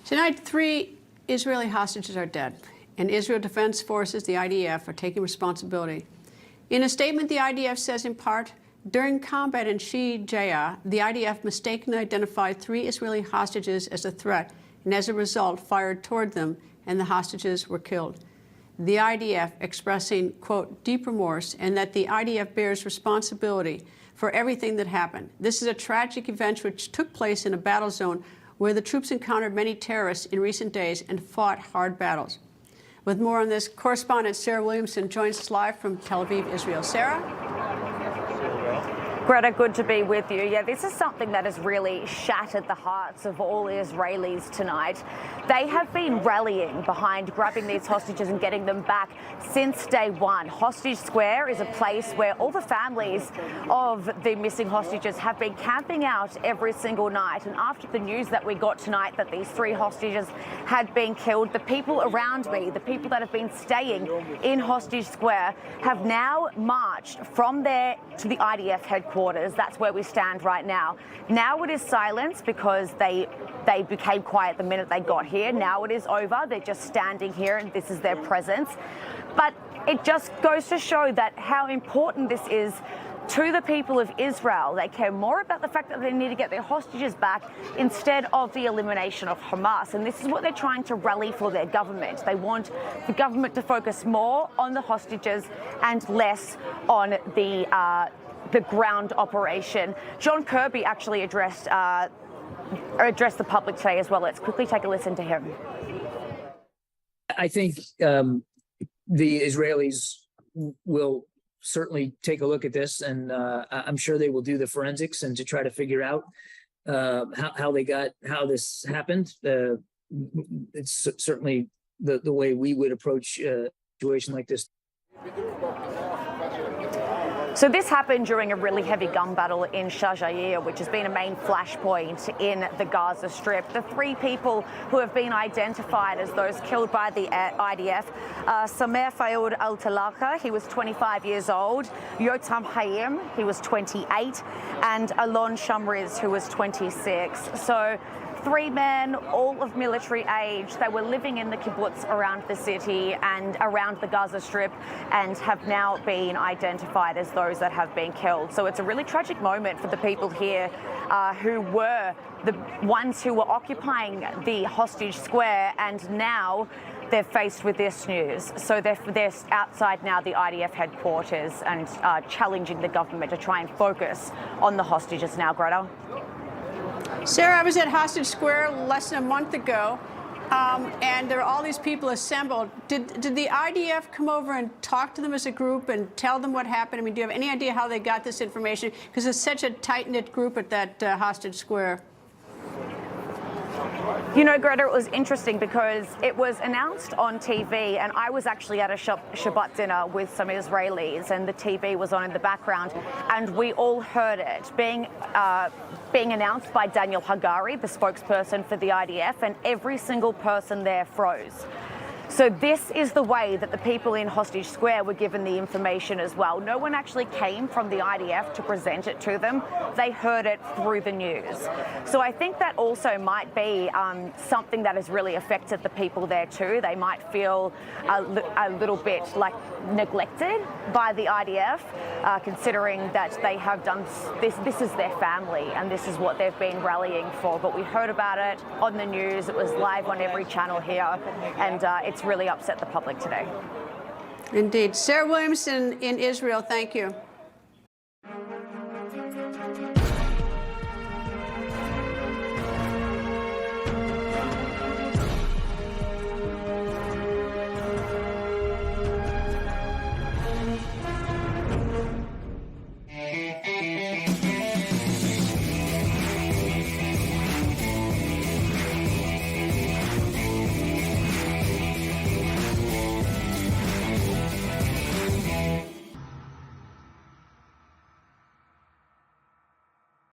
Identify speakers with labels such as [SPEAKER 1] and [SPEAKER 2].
[SPEAKER 1] Tonight, 3 Israeli hostages are dead, and Israel Defense Forces, the IDF, are taking responsibility. In a statement, the IDF says in part, during combat in Shijaya, the IDF mistakenly identified 3 Israeli hostages as a threat, and as a result, fired toward them, and the hostages were killed. The IDF expressing, quote, deep remorse, and that the IDF bears responsibility for everything that happened. This is a tragic event which took place in a battle zone where the troops encountered many terrorists in recent days and fought hard battles. With more on this, correspondent Sarah Williamson joins us live from Tel Aviv, Israel. Sarah?
[SPEAKER 2] Greta, good to be with you. Yeah, this is something that has really shattered the hearts of all Israelis tonight. They have been rallying behind grabbing these hostages and getting them back since day one. Hostage Square is a place where all the families of the missing hostages have been camping out every single night. And after the news that we got tonight that these 3 hostages had been killed, the people around me, the people that have been staying in Hostage Square, have now marched from there to the IDF headquarters. That's where we stand right now. Now it is silence because they became quiet the minute they got here. Now it is over. They're just standing here and this is their presence. But it just goes to show that how important this is to the people of Israel. They care more about the fact that they need to get their hostages back instead of the elimination of Hamas. And this is what they're trying to rally for their government. They want the government to focus more on the hostages and less on the ground operation. John Kirby actually addressed the public today as well. Let's quickly take a listen to him.
[SPEAKER 3] I think the Israelis will certainly take a look at this, and I'm sure they will do the forensics and to try to figure out how this happened. It's certainly the way we would approach a situation like this.
[SPEAKER 2] So this happened during a really heavy gun battle in Shijaya, which has been a main flashpoint in the Gaza Strip. The 3 people who have been identified as those killed by the IDF, Samer Fayod Al-Talaka, he was 25 years old, Yotam Hayim, he was 28, and Alon Shamriz, who was 26. So 3 men, all of military age. They were living in the kibbutz around the city and around the Gaza Strip and have now been identified as those that have been killed. So it's a really tragic moment for the people here who were the ones who were occupying the Hostage Square, and now they're faced with this news. So they're outside now the IDF headquarters and challenging the government to try and focus on the hostages now, Greta.
[SPEAKER 1] Sarah, I was at Hostage Square less than a month ago, and there are all these people assembled. Did the IDF come over and talk to them as a group and tell them what happened? I mean, do you have any idea how they got this information? Because it's such a tight-knit group at that Hostage Square.
[SPEAKER 2] You know, Greta, it was interesting because it was announced on TV, and I was actually at a Shabbat dinner with some Israelis, and the TV was on in the background, and we all heard it being announced by Daniel Hagari, the spokesperson for the IDF, and every single person there froze. So this is the way that the people in Hostage Square were given the information as well. No one actually came from the IDF to present it to them. They heard it through the news. So I think that also might be something that has really affected the people there too. They might feel a little bit like neglected by the IDF, considering that they have done this. This is their family, and this is what they've been rallying for. But we heard about it on the news. It was live on every channel here, and it's really upset the public today.
[SPEAKER 1] Indeed. Sarah Williamson in Israel, thank you.